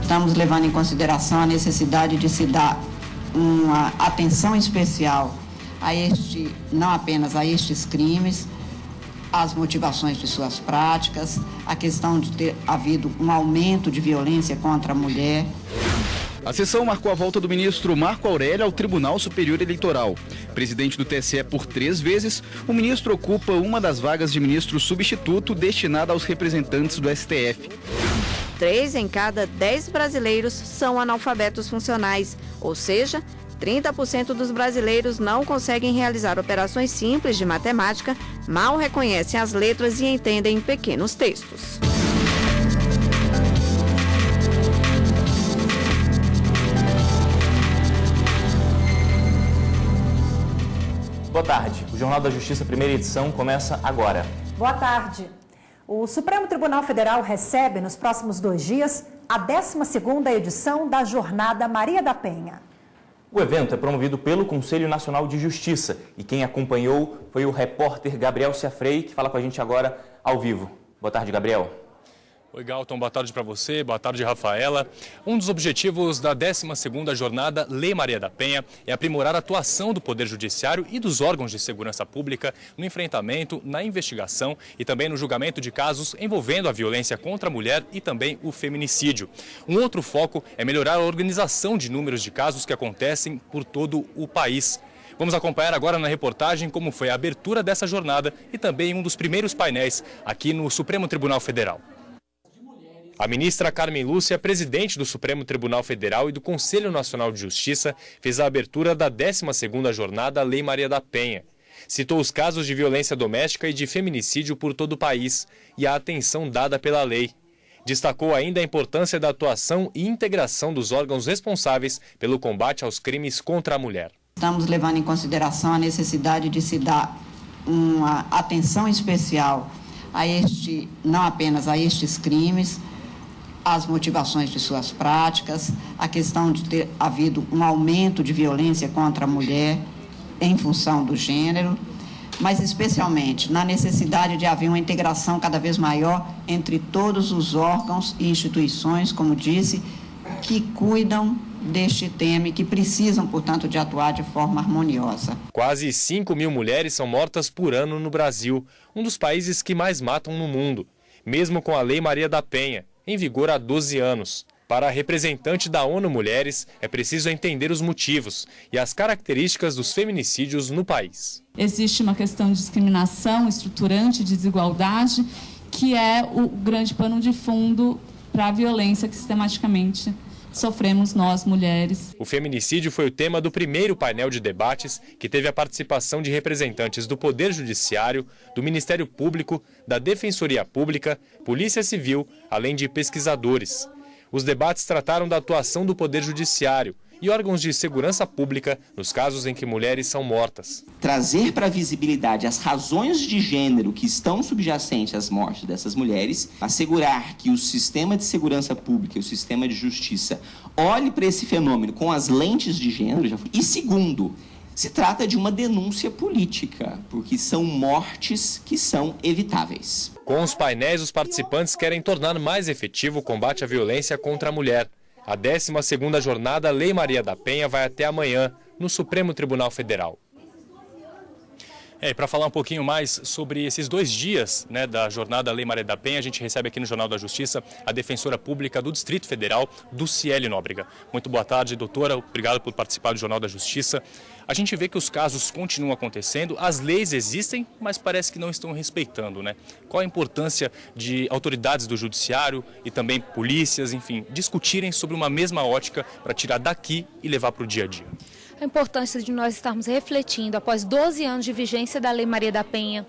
Estamos levando em consideração a necessidade de se dar uma atenção especial não apenas a estes crimes, as motivações de suas práticas, a questão de ter havido um aumento de violência contra a mulher. A sessão marcou a volta do ministro Marco Aurélio ao Tribunal Superior Eleitoral. Presidente do TSE por 3 vezes, o ministro ocupa uma das vagas de ministro substituto destinada aos representantes do STF. 3 em cada 10 brasileiros são analfabetos funcionais, ou seja, 30% dos brasileiros não conseguem realizar operações simples de matemática, mal reconhecem as letras e entendem pequenos textos. Boa tarde. O Jornal da Justiça, primeira edição, começa agora. Boa tarde. O Supremo Tribunal Federal recebe, nos próximos 2 dias, a 12ª edição da Jornada Maria da Penha. O evento é promovido pelo Conselho Nacional de Justiça e quem acompanhou foi o repórter Gabriel Ciafrei, que fala com a gente agora ao vivo. Boa tarde, Gabriel. Oi, Galton, boa tarde para você, boa tarde, Rafaela. Um dos objetivos da 12ª Jornada Lei Maria da Penha é aprimorar a atuação do Poder Judiciário e dos órgãos de segurança pública no enfrentamento, na investigação e também no julgamento de casos envolvendo a violência contra a mulher e também o feminicídio. Um outro foco é melhorar a organização de números de casos que acontecem por todo o país. Vamos acompanhar agora na reportagem como foi a abertura dessa jornada e também um dos primeiros painéis aqui no Supremo Tribunal Federal. A ministra Carmen Lúcia, presidente do Supremo Tribunal Federal e do Conselho Nacional de Justiça, fez a abertura da 12ª Jornada Lei Maria da Penha. Citou os casos de violência doméstica e de feminicídio por todo o país e a atenção dada pela lei. Destacou ainda a importância da atuação e integração dos órgãos responsáveis pelo combate aos crimes contra a mulher. Estamos levando em consideração a necessidade de se dar uma atenção especial não apenas a estes crimes, as motivações de suas práticas, a questão de ter havido um aumento de violência contra a mulher em função do gênero, mas especialmente na necessidade de haver uma integração cada vez maior entre todos os órgãos e instituições, como disse, que cuidam deste tema e que precisam, portanto, de atuar de forma harmoniosa. Quase 5.000 mulheres são mortas por ano no Brasil, um dos países que mais matam no mundo, mesmo com a Lei Maria da Penha, em vigor há 12 anos. Para a representante da ONU Mulheres, é preciso entender os motivos e as características dos feminicídios no país. Existe uma questão de discriminação estruturante, de desigualdade, que é o grande pano de fundo para a violência que sistematicamente sofremos nós, mulheres. O feminicídio foi o tema do primeiro painel de debates, que teve a participação de representantes do Poder Judiciário, do Ministério Público, da Defensoria Pública, Polícia Civil, além de pesquisadores. Os debates trataram da atuação do Poder Judiciário e órgãos de segurança pública nos casos em que mulheres são mortas. Trazer para a visibilidade as razões de gênero que estão subjacentes às mortes dessas mulheres, assegurar que o sistema de segurança pública e o sistema de justiça olhe para esse fenômeno com as lentes de gênero. E segundo, se trata de uma denúncia política, porque são mortes que são evitáveis. Com os painéis, os participantes querem tornar mais efetivo o combate à violência contra a mulher. A 12ª Jornada Lei Maria da Penha vai até amanhã no Supremo Tribunal Federal. E para falar um pouquinho mais sobre esses 2 dias da Jornada Lei Maria da Penha, a gente recebe aqui no Jornal da Justiça a defensora pública do Distrito Federal, Duciele Nóbrega. Muito boa tarde, doutora. Obrigado por participar do Jornal da Justiça. A gente vê que os casos continuam acontecendo, as leis existem, mas parece que não estão respeitando, né? Qual a importância de autoridades do judiciário e também polícias, enfim, discutirem sobre uma mesma ótica para tirar daqui e levar para o dia a dia? A importância de nós estarmos refletindo, após 12 anos de vigência da Lei Maria da Penha,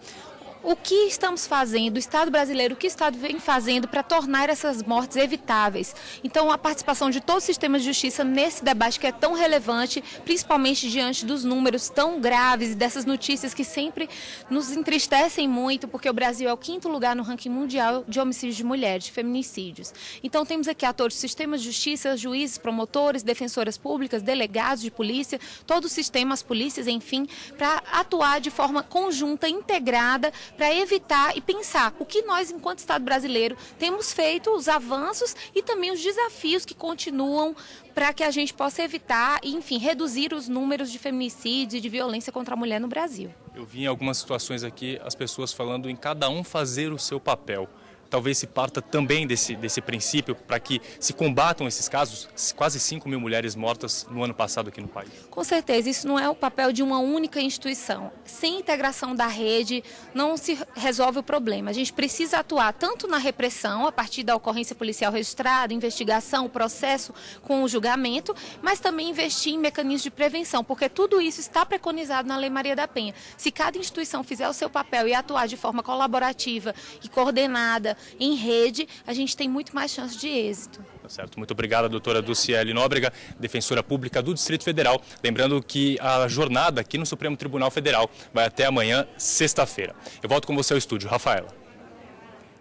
o que estamos fazendo, o Estado brasileiro, o que o Estado vem fazendo para tornar essas mortes evitáveis. Então, a participação de todo o sistema de justiça nesse debate que é tão relevante, principalmente diante dos números tão graves e dessas notícias que sempre nos entristecem muito, porque o Brasil é o 5º lugar no ranking mundial de homicídios de mulheres, de feminicídios. Então, temos aqui atores do sistema de justiça, juízes, promotores, defensoras públicas, delegados de polícia, todo o sistema, as polícias, enfim, para atuar de forma conjunta, integrada, para evitar e pensar o que nós, enquanto Estado brasileiro, temos feito, os avanços e também os desafios que continuam para que a gente possa evitar e, enfim, reduzir os números de feminicídios e de violência contra a mulher no Brasil. Eu vi em algumas situações aqui as pessoas falando em cada um fazer o seu papel. Talvez se parta também desse princípio para que se combatam esses casos, quase 5 mil mulheres mortas no ano passado aqui no país. Com certeza, isso não é o papel de uma única instituição. Sem integração da rede, não se resolve o problema. A gente precisa atuar tanto na repressão, a partir da ocorrência policial registrada, investigação, processo com o julgamento, mas também investir em mecanismos de prevenção, porque tudo isso está preconizado na Lei Maria da Penha. Se cada instituição fizer o seu papel e atuar de forma colaborativa e coordenada, em rede, a gente tem muito mais chance de êxito. Tá certo. Muito obrigada, doutora Dulciele Nóbrega, defensora pública do Distrito Federal. Lembrando que a jornada aqui no Supremo Tribunal Federal vai até amanhã, sexta-feira. Eu volto com você ao estúdio. Rafaela.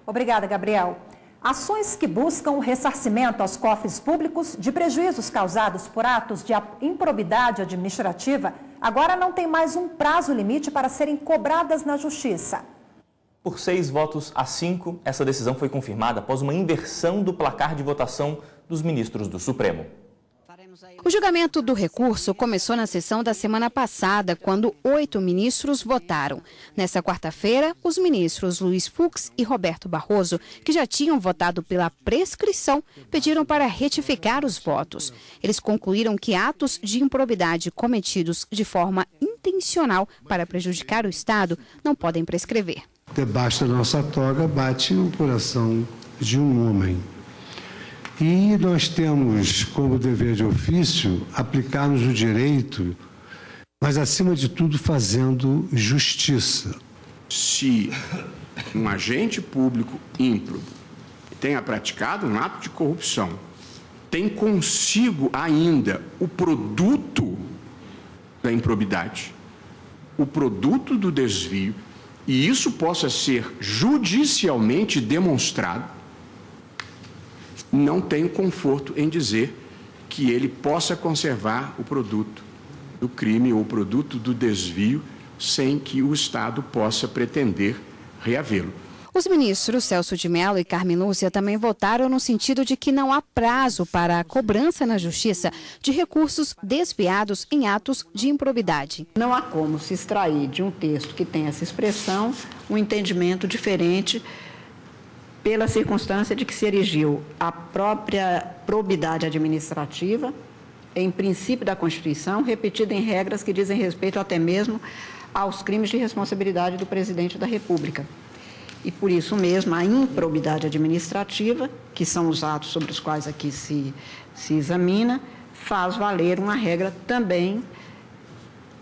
Obrigada, Gabriel. Ações que buscam o ressarcimento aos cofres públicos de prejuízos causados por atos de improbidade administrativa agora não tem mais um prazo limite para serem cobradas na Justiça. Por 6 votos a 5, essa decisão foi confirmada após uma inversão do placar de votação dos ministros do Supremo. O julgamento do recurso começou na sessão da semana passada, quando 8 ministros votaram. Nessa quarta-feira, os ministros Luiz Fux e Roberto Barroso, que já tinham votado pela prescrição, pediram para retificar os votos. Eles concluíram que atos de improbidade cometidos de forma intencional para prejudicar o Estado não podem prescrever. Debaixo da nossa toga bate o coração de um homem. E nós temos como dever de ofício aplicar-nos o direito, mas acima de tudo fazendo justiça. Se um agente público ímprobo tenha praticado um ato de corrupção, tem consigo ainda o produto da improbidade, o produto do desvio, e isso possa ser judicialmente demonstrado, não tenho conforto em dizer que ele possa conservar o produto do crime ou o produto do desvio sem que o Estado possa pretender reavê-lo. Os ministros Celso de Mello e Carmen Lúcia também votaram no sentido de que não há prazo para a cobrança na Justiça de recursos desviados em atos de improbidade. Não há como se extrair de um texto que tem essa expressão um entendimento diferente pela circunstância de que se erigiu a própria probidade administrativa em princípio da Constituição, repetida em regras que dizem respeito até mesmo aos crimes de responsabilidade do presidente da República. E, por isso mesmo, a improbidade administrativa, que são os atos sobre os quais aqui se examina, faz valer uma regra também,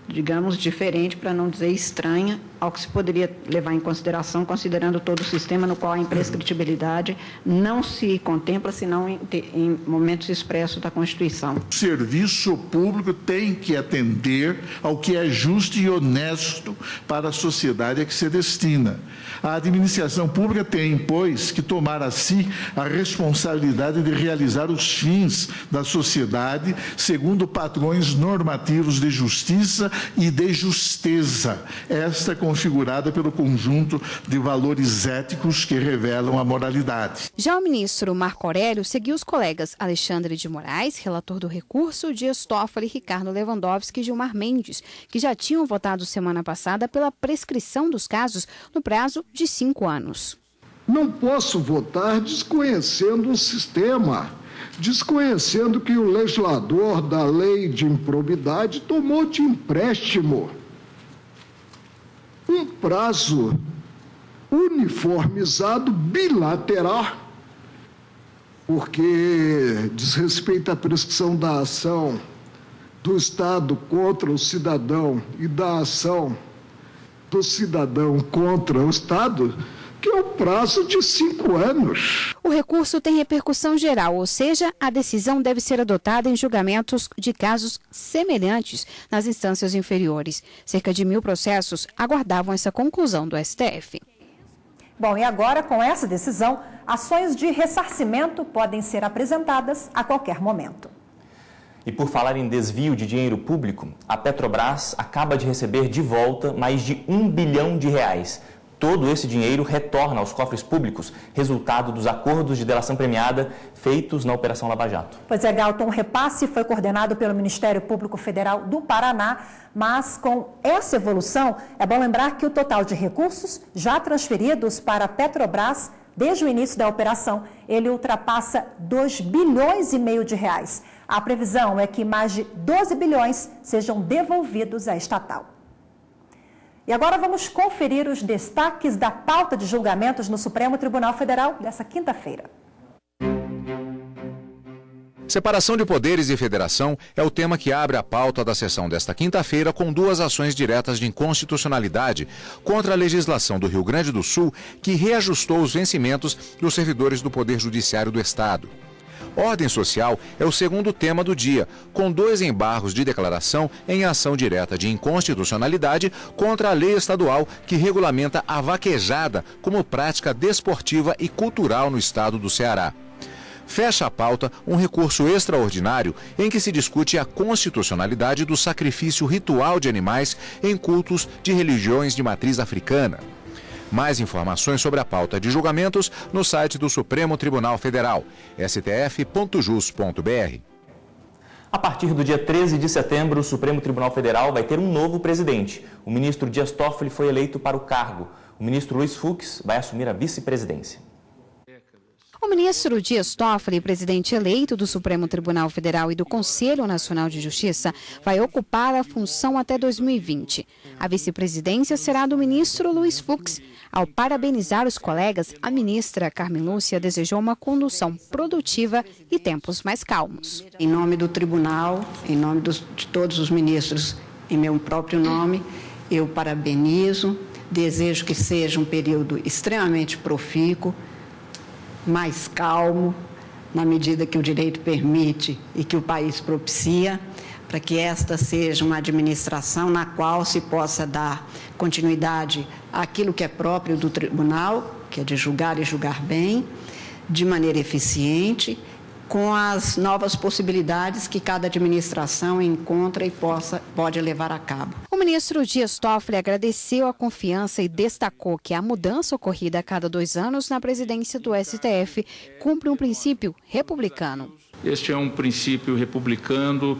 digamos, diferente, para não dizer estranha, ao que se poderia levar em consideração, considerando todo o sistema no qual a imprescritibilidade não se contempla, senão em momentos expressos da Constituição. O serviço público tem que atender ao que é justo e honesto para a sociedade a que se destina. A administração pública tem, pois, que tomar a si a responsabilidade de realizar os fins da sociedade segundo padrões normativos de justiça e de justeza, esta configurada pelo conjunto de valores éticos que revelam a moralidade. Já o ministro Marco Aurélio seguiu os colegas Alexandre de Moraes, relator do recurso, Dias Toffoli, Ricardo Lewandowski e Gilmar Mendes, que já tinham votado semana passada pela prescrição dos casos no prazo de 5 anos. Não posso votar desconhecendo o sistema, desconhecendo que o legislador da lei de improbidade tomou de empréstimo um prazo uniformizado bilateral, porque diz respeito à prescrição da ação do Estado contra o cidadão e da ação do cidadão contra o Estado, que é o prazo de 5 anos. O recurso tem repercussão geral, ou seja, a decisão deve ser adotada em julgamentos de casos semelhantes nas instâncias inferiores. Cerca de 1.000 processos aguardavam essa conclusão do STF. Bom, e agora, com essa decisão, ações de ressarcimento podem ser apresentadas a qualquer momento. E por falar em desvio de dinheiro público, a Petrobras acaba de receber de volta mais de R$1 bilhão. Todo esse dinheiro retorna aos cofres públicos, resultado dos acordos de delação premiada feitos na Operação Lava Jato. Pois é, Galton, o repasse foi coordenado pelo Ministério Público Federal do Paraná, mas com essa evolução, é bom lembrar que o total de recursos já transferidos para a Petrobras desde o início da operação, ele ultrapassa R$2,5 bilhões. A previsão é que mais de 12 bilhões sejam devolvidos à estatal. E agora vamos conferir os destaques da pauta de julgamentos no Supremo Tribunal Federal dessa quinta-feira. Separação de poderes e federação é o tema que abre a pauta da sessão desta quinta-feira, com 2 ações diretas de inconstitucionalidade contra a legislação do Rio Grande do Sul, que reajustou os vencimentos dos servidores do Poder Judiciário do Estado. Ordem social é o segundo tema do dia, com 2 embargos de declaração em ação direta de inconstitucionalidade contra a lei estadual que regulamenta a vaquejada como prática desportiva e cultural no estado do Ceará. Fecha a pauta um recurso extraordinário em que se discute a constitucionalidade do sacrifício ritual de animais em cultos de religiões de matriz africana. Mais informações sobre a pauta de julgamentos no site do Supremo Tribunal Federal, stf.jus.br. A partir do dia 13 de setembro, o Supremo Tribunal Federal vai ter um novo presidente. O ministro Dias Toffoli foi eleito para o cargo. O ministro Luiz Fux vai assumir a vice-presidência. O ministro Dias Toffoli, presidente eleito do Supremo Tribunal Federal e do Conselho Nacional de Justiça, vai ocupar a função até 2020. A vice-presidência será do ministro Luiz Fux. Ao parabenizar os colegas, a ministra Carmen Lúcia desejou uma condução produtiva e tempos mais calmos. Em nome do tribunal, em nome de todos os ministros, em meu próprio nome, eu parabenizo, desejo que seja um período extremamente profícuo, mais calmo, na medida que o direito permite e que o país propicia, para que esta seja uma administração na qual se possa dar continuidade àquilo que é próprio do tribunal, que é de julgar e julgar bem, de maneira eficiente, com as novas possibilidades que cada administração encontra e pode levar a cabo. O ministro Dias Toffoli agradeceu a confiança e destacou que a mudança ocorrida a cada 2 anos na presidência do STF cumpre um princípio republicano. Este é um princípio republicano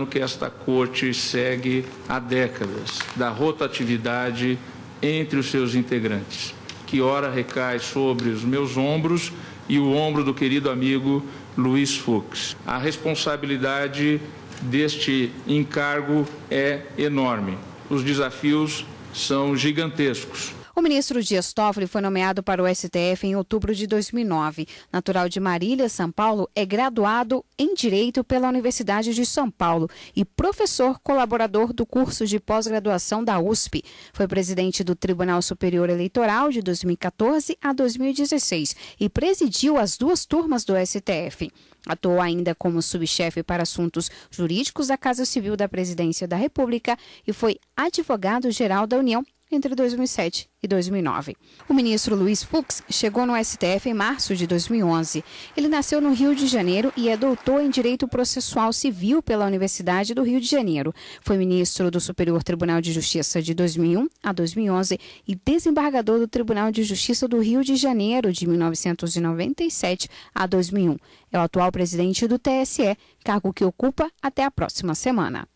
que esta corte segue há décadas, da rotatividade entre os seus integrantes, que ora recai sobre os meus ombros e o ombro do querido amigo Luiz Fux. A responsabilidade deste encargo é enorme. Os desafios são gigantescos. O ministro Dias Toffoli foi nomeado para o STF em outubro de 2009. Natural de Marília, São Paulo, é graduado em Direito pela Universidade de São Paulo e professor colaborador do curso de pós-graduação da USP. Foi presidente do Tribunal Superior Eleitoral de 2014 a 2016 e presidiu as 2 turmas do STF. Atuou ainda como subchefe para assuntos jurídicos da Casa Civil da Presidência da República e foi advogado-geral da União entre 2007 e 2009. O ministro Luiz Fux chegou no STF em março de 2011. Ele nasceu no Rio de Janeiro e é doutor em Direito Processual Civil pela Universidade do Rio de Janeiro. Foi ministro do Superior Tribunal de Justiça de 2001 a 2011 e desembargador do Tribunal de Justiça do Rio de Janeiro de 1997 a 2001. É o atual presidente do TSE, cargo que ocupa até a próxima semana.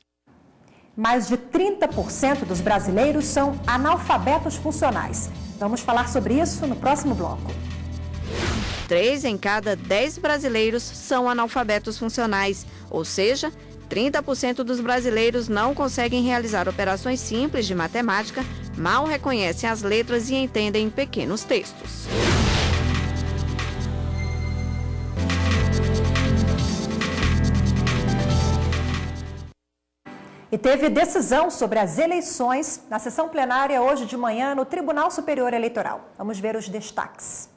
Mais de 30% dos brasileiros são analfabetos funcionais. Vamos falar sobre isso no próximo bloco. 3 em cada 10 brasileiros são analfabetos funcionais, ou seja, 30% dos brasileiros não conseguem realizar operações simples de matemática, mal reconhecem as letras e entendem pequenos textos. E teve decisão sobre as eleições na sessão plenária hoje de manhã no Tribunal Superior Eleitoral. Vamos ver os destaques.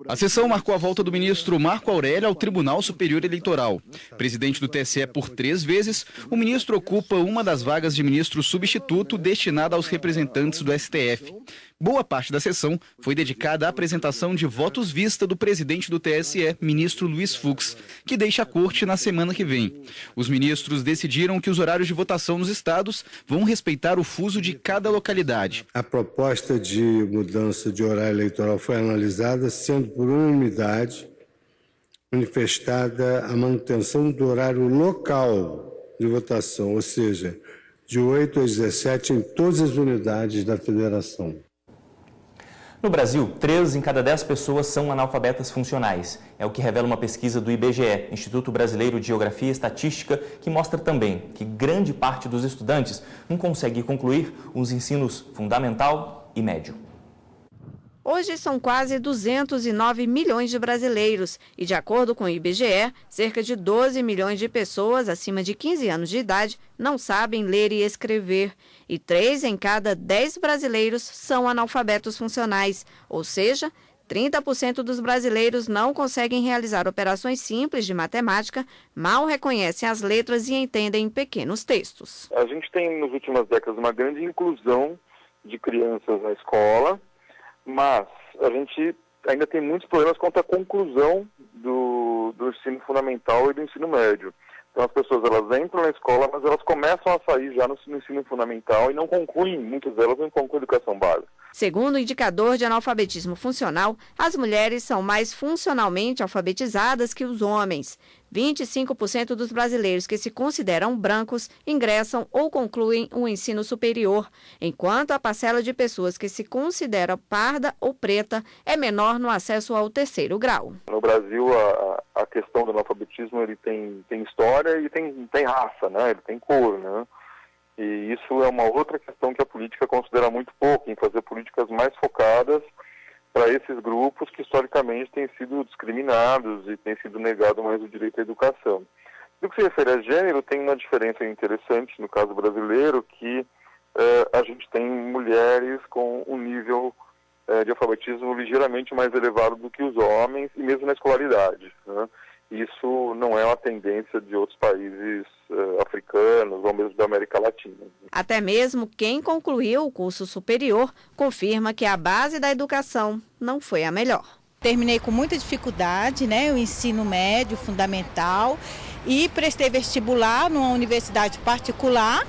A sessão marcou a volta do ministro Marco Aurélio ao Tribunal Superior Eleitoral. Presidente do TSE por 3 vezes, o ministro ocupa uma das vagas de ministro substituto destinada aos representantes do STF. Boa parte da sessão foi dedicada à apresentação de votos vista do presidente do TSE, ministro Luiz Fux, que deixa a corte na semana que vem. Os ministros decidiram que os horários de votação nos estados vão respeitar o fuso de cada localidade. A proposta de mudança de horário eleitoral foi analisada, sendo por unanimidade manifestada a manutenção do horário local de votação, ou seja, de 8 às 17 em todas as unidades da federação. No Brasil, 3 em cada 10 pessoas são analfabetas funcionais. É o que revela uma pesquisa do IBGE, Instituto Brasileiro de Geografia e Estatística, que mostra também que grande parte dos estudantes não consegue concluir os ensinos fundamental e médio. Hoje são quase 209 milhões de brasileiros e, de acordo com o IBGE, cerca de 12 milhões de pessoas acima de 15 anos de idade não sabem ler e escrever. E 3 em cada 10 brasileiros são analfabetos funcionais, ou seja, 30% dos brasileiros não conseguem realizar operações simples de matemática, mal reconhecem as letras e entendem pequenos textos. A gente tem, nas últimas décadas, uma grande inclusão de crianças na escola, mas a gente ainda tem muitos problemas quanto à conclusão do ensino fundamental e do ensino médio. Então as pessoas elas entram na escola, mas elas começam a sair já no ensino fundamental e não concluem, muitas delas não concluem educação básica. Segundo o indicador de analfabetismo funcional, as mulheres são mais funcionalmente alfabetizadas que os homens. 25% dos brasileiros que se consideram brancos ingressam ou concluem o ensino superior, enquanto a parcela de pessoas que se considera parda ou preta é menor no acesso ao 3º grau. No Brasil, a questão do analfabetismo ele tem história e tem raça, né? Ele tem cor, né? E isso é uma outra questão que a política considera muito pouco, em fazer políticas mais focadas para esses grupos que historicamente têm sido discriminados e têm sido negado mais o direito à educação. No que se refere a gênero, tem uma diferença interessante no caso brasileiro, que a gente tem mulheres com um nível de alfabetismo ligeiramente mais elevado do que os homens, e mesmo na escolaridade, né? Isso não é uma tendência de outros países africanos ou mesmo da América Latina. Até mesmo quem concluiu o curso superior confirma que a base da educação não foi a melhor. Terminei com muita dificuldade, né, o ensino médio fundamental, e prestei vestibular numa universidade particular.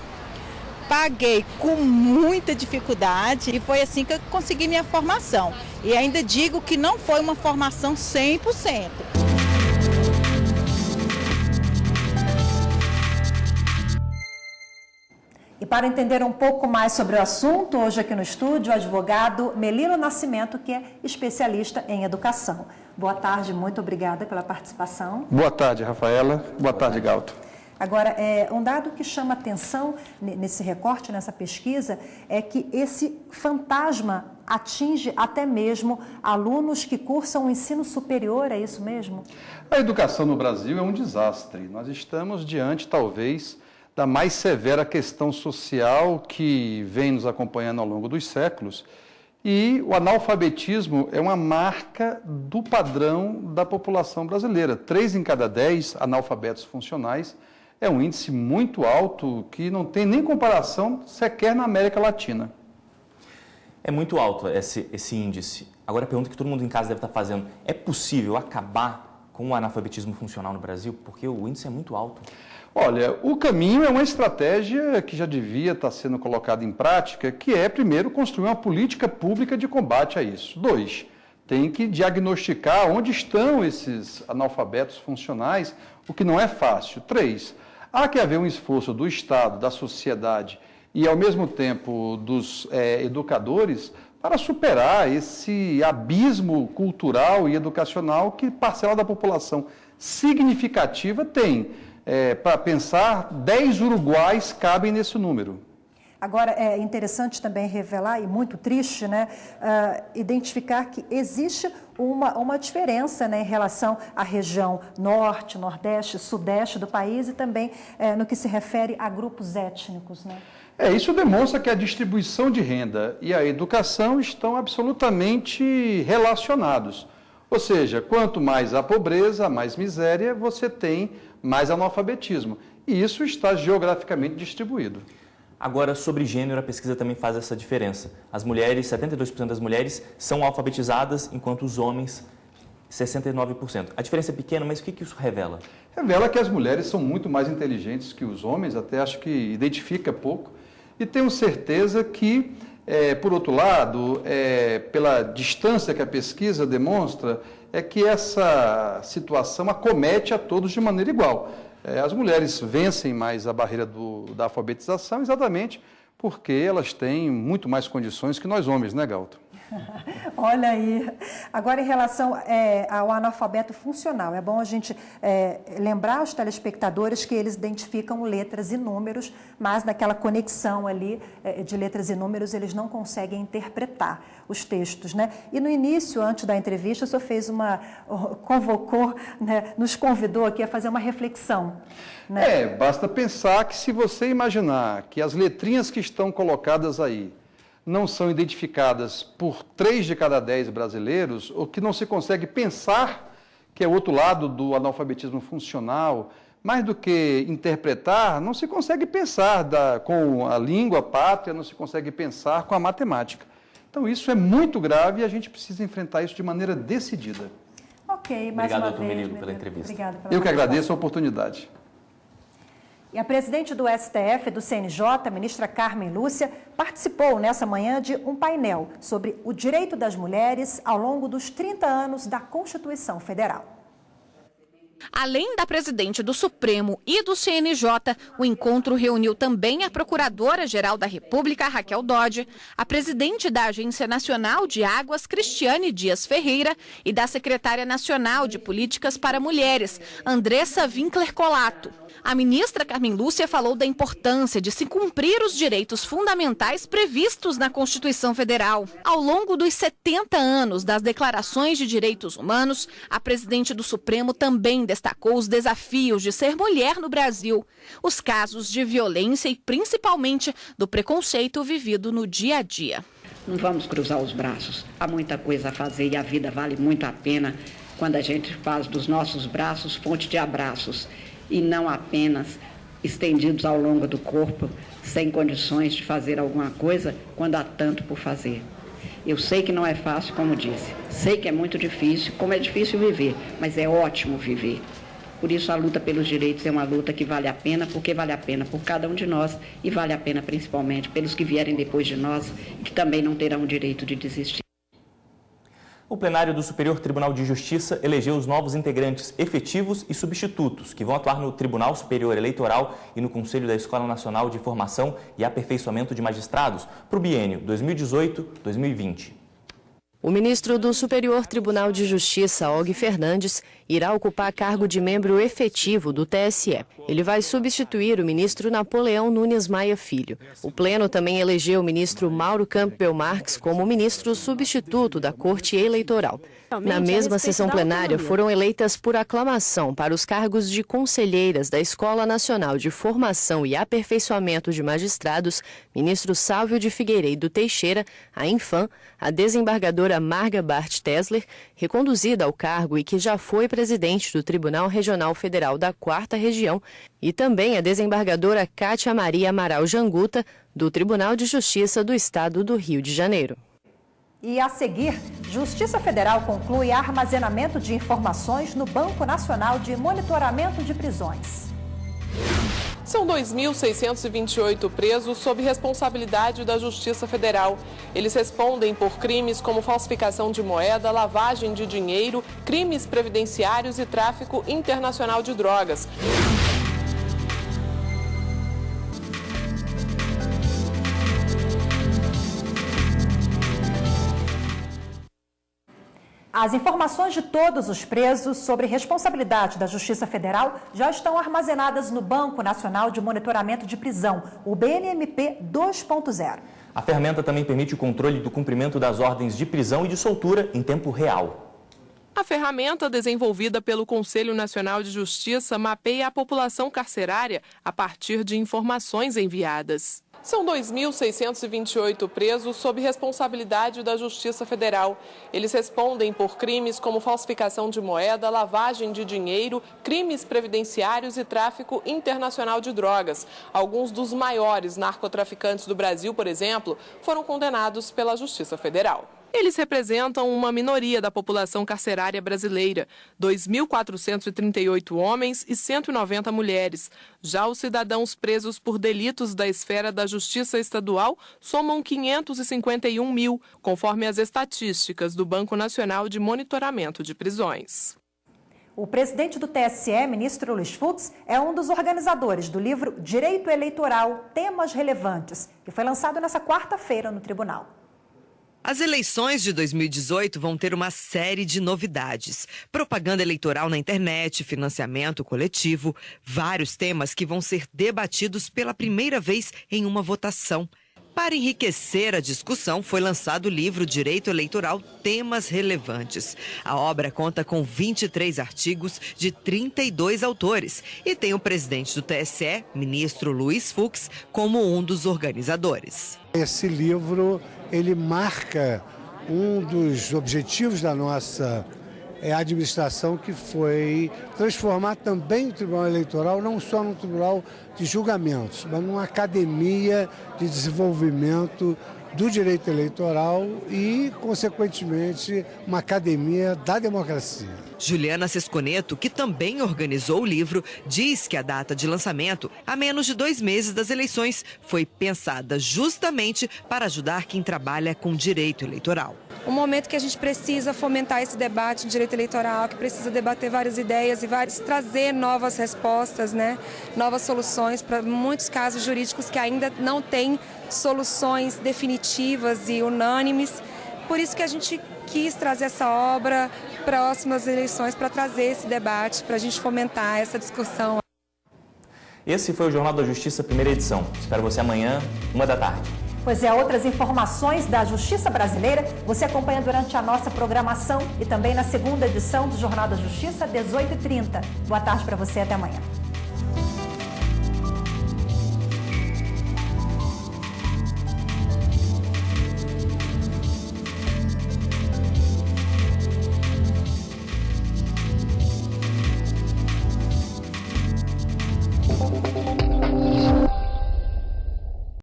Paguei com muita dificuldade e foi assim que eu consegui minha formação. E ainda digo que não foi uma formação 100%. E para entender um pouco mais sobre o assunto, hoje aqui no estúdio, o advogado Melino Nascimento, que é especialista em educação. Boa tarde, muito obrigada pela participação. Boa tarde, Rafaela. Boa tarde, Galto. Agora, um dado que chama atenção nesse recorte, nessa pesquisa, é que esse fantasma atinge até mesmo alunos que cursam o ensino superior, é isso mesmo? A educação no Brasil é um desastre. Nós estamos diante, talvez, da mais severa questão social que vem nos acompanhando ao longo dos séculos, e o analfabetismo é uma marca do padrão da população brasileira. 3 em cada 10 analfabetos funcionais é um índice muito alto que não tem nem comparação sequer na América Latina. É muito alto esse índice. Agora a pergunta que todo mundo em casa deve estar fazendo: é possível acabar com o analfabetismo funcional no Brasil? Porque o índice é muito alto. Olha, o caminho é uma estratégia que já devia estar sendo colocada em prática, que é, primeiro, construir uma política pública de combate a isso. 2, tem que diagnosticar onde estão esses analfabetos funcionais, o que não é fácil. 3, há que haver um esforço do Estado, da sociedade e, ao mesmo tempo, dos educadores para superar esse abismo cultural e educacional que parcela da população significativa tem. Para pensar, 10 uruguais cabem nesse número. Agora, é interessante também revelar, e muito triste, né, identificar que existe uma diferença, né, em relação à região norte, nordeste, sudeste do país e também no que se refere a grupos étnicos, né? Isso demonstra que a distribuição de renda e a educação estão absolutamente relacionados. Ou seja, quanto mais a pobreza, mais miséria, você tem mais analfabetismo. E isso está geograficamente distribuído. Agora, sobre gênero, a pesquisa também faz essa diferença. As mulheres, 72% das mulheres são alfabetizadas, enquanto os homens, 69%. A diferença é pequena, mas o que isso revela? Revela que as mulheres são muito mais inteligentes que os homens, até acho que identifica pouco. E tenho certeza que, por outro lado, pela distância que a pesquisa demonstra, é que essa situação acomete a todos de maneira igual. As mulheres vencem mais a barreira da alfabetização exatamente porque elas têm muito mais condições que nós homens, né, Galton? Olha aí. Agora, em relação ao analfabeto funcional, é bom a gente lembrar aos telespectadores que eles identificam letras e números, mas naquela conexão ali de letras e números, eles não conseguem interpretar os textos, né? E no início, antes da entrevista, o senhor convocou, né, nos convidou aqui a fazer uma reflexão, né? Basta pensar que se você imaginar que as letrinhas que estão colocadas aí não são identificadas por 3 de cada 10 brasileiros, ou que não se consegue pensar, que é o outro lado do analfabetismo funcional, mais do que interpretar, não se consegue pensar com a língua pátria, não se consegue pensar com a matemática. Então isso é muito grave e a gente precisa enfrentar isso de maneira decidida. Ok, mais uma vez. Obrigado, doutor Merigo, pela entrevista. Obrigada pela Eu que agradeço a oportunidade. E a presidente do STF, do CNJ, a ministra Carmen Lúcia, participou nessa manhã de um painel sobre o direito das mulheres ao longo dos 30 anos da Constituição Federal. Além da presidente do Supremo e do CNJ, o encontro reuniu também a Procuradora-Geral da República, Raquel Dodge, a presidente da Agência Nacional de Águas, Cristiane Dias Ferreira, e da Secretária Nacional de Políticas para Mulheres, Andressa Winkler Colato. A ministra Carmen Lúcia falou da importância de se cumprir os direitos fundamentais previstos na Constituição Federal. Ao longo dos 70 anos das Declarações de Direitos Humanos, a presidente do Supremo também destacou os desafios de ser mulher no Brasil, os casos de violência e principalmente do preconceito vivido no dia a dia. Não vamos cruzar os braços. Há muita coisa a fazer e a vida vale muito a pena quando a gente faz dos nossos braços fonte de abraços e não apenas estendidos ao longo do corpo, sem condições de fazer alguma coisa quando há tanto por fazer. Eu sei que não é fácil, como disse. Sei que é muito difícil, como é difícil viver, mas é ótimo viver. Por isso a luta pelos direitos é uma luta que vale a pena, porque vale a pena por cada um de nós e vale a pena principalmente pelos que vierem depois de nós e que também não terão o direito de desistir. O plenário do Superior Tribunal de Justiça elegeu os novos integrantes efetivos e substitutos, que vão atuar no Tribunal Superior Eleitoral e no Conselho da Escola Nacional de Formação e Aperfeiçoamento de Magistrados, para o biênio 2018-2020. O ministro do Superior Tribunal de Justiça, Og Fernandes, irá ocupar cargo de membro efetivo do TSE. Ele vai substituir o ministro Napoleão Nunes Maia Filho. O Pleno também elegeu o ministro Mauro Campbell Marques como ministro substituto da Corte Eleitoral. Na mesma sessão plenária, foram eleitas por aclamação para os cargos de conselheiras da Escola Nacional de Formação e Aperfeiçoamento de Magistrados, ministro Sálvio de Figueiredo Teixeira, a Infam, a desembargadora Marga Bart Tesler, reconduzida ao cargo e que já foi presidente do Tribunal Regional Federal da 4ª Região, e também a desembargadora Cátia Maria Amaral Janguta, do Tribunal de Justiça do Estado do Rio de Janeiro. E a seguir, Justiça Federal conclui armazenamento de informações no Banco Nacional de Monitoramento de Prisões. São 2.628 presos sob responsabilidade da Justiça Federal. Eles respondem por crimes como falsificação de moeda, lavagem de dinheiro, crimes previdenciários e tráfico internacional de drogas. As informações de todos os presos sobre responsabilidade da Justiça Federal já estão armazenadas no Banco Nacional de Monitoramento de Prisão, o BNMP 2.0. A ferramenta também permite o controle do cumprimento das ordens de prisão e de soltura em tempo real. A ferramenta desenvolvida pelo Conselho Nacional de Justiça mapeia a população carcerária a partir de informações enviadas. São 2.628 presos sob responsabilidade da Justiça Federal. Eles respondem por crimes como falsificação de moeda, lavagem de dinheiro, crimes previdenciários e tráfico internacional de drogas. Alguns dos maiores narcotraficantes do Brasil, por exemplo, foram condenados pela Justiça Federal. Eles representam uma minoria da população carcerária brasileira, 2.438 homens e 190 mulheres. Já os cidadãos presos por delitos da esfera da Justiça Estadual somam 551 mil, conforme as estatísticas do Banco Nacional de Monitoramento de Prisões. O presidente do TSE, ministro Luiz Fux, é um dos organizadores do livro Direito Eleitoral, Temas Relevantes, que foi lançado nesta quarta-feira no tribunal. As eleições de 2018 vão ter uma série de novidades. Propaganda eleitoral na internet, financiamento coletivo, vários temas que vão ser debatidos pela primeira vez em uma votação. Para enriquecer a discussão, foi lançado o livro Direito Eleitoral, Temas Relevantes. A obra conta com 23 artigos de 32 autores e tem o presidente do TSE, ministro Luiz Fux, como um dos organizadores. Esse livro, ele marca um dos objetivos da nossa administração, que foi transformar também o Tribunal Eleitoral, não só num tribunal de julgamentos, mas numa academia de desenvolvimento do direito eleitoral e, consequentemente, uma academia da democracia. Juliana Sesconeto, que também organizou o livro, diz que a data de lançamento, a menos de 2 meses das eleições, foi pensada justamente para ajudar quem trabalha com direito eleitoral. Um momento que a gente precisa fomentar esse debate de direito eleitoral, que precisa debater várias ideias e trazer novas respostas, novas soluções para muitos casos jurídicos que ainda não têm soluções definitivas e unânimes. Por isso que a gente quis trazer essa obra próximas às eleições, para trazer esse debate, para a gente fomentar essa discussão. Esse foi o Jornal da Justiça, primeira edição. Espero você amanhã, 13h. Pois é, outras informações da Justiça Brasileira você acompanha durante a nossa programação e também na segunda edição do Jornal da Justiça, 18h30. Boa tarde para você, até amanhã.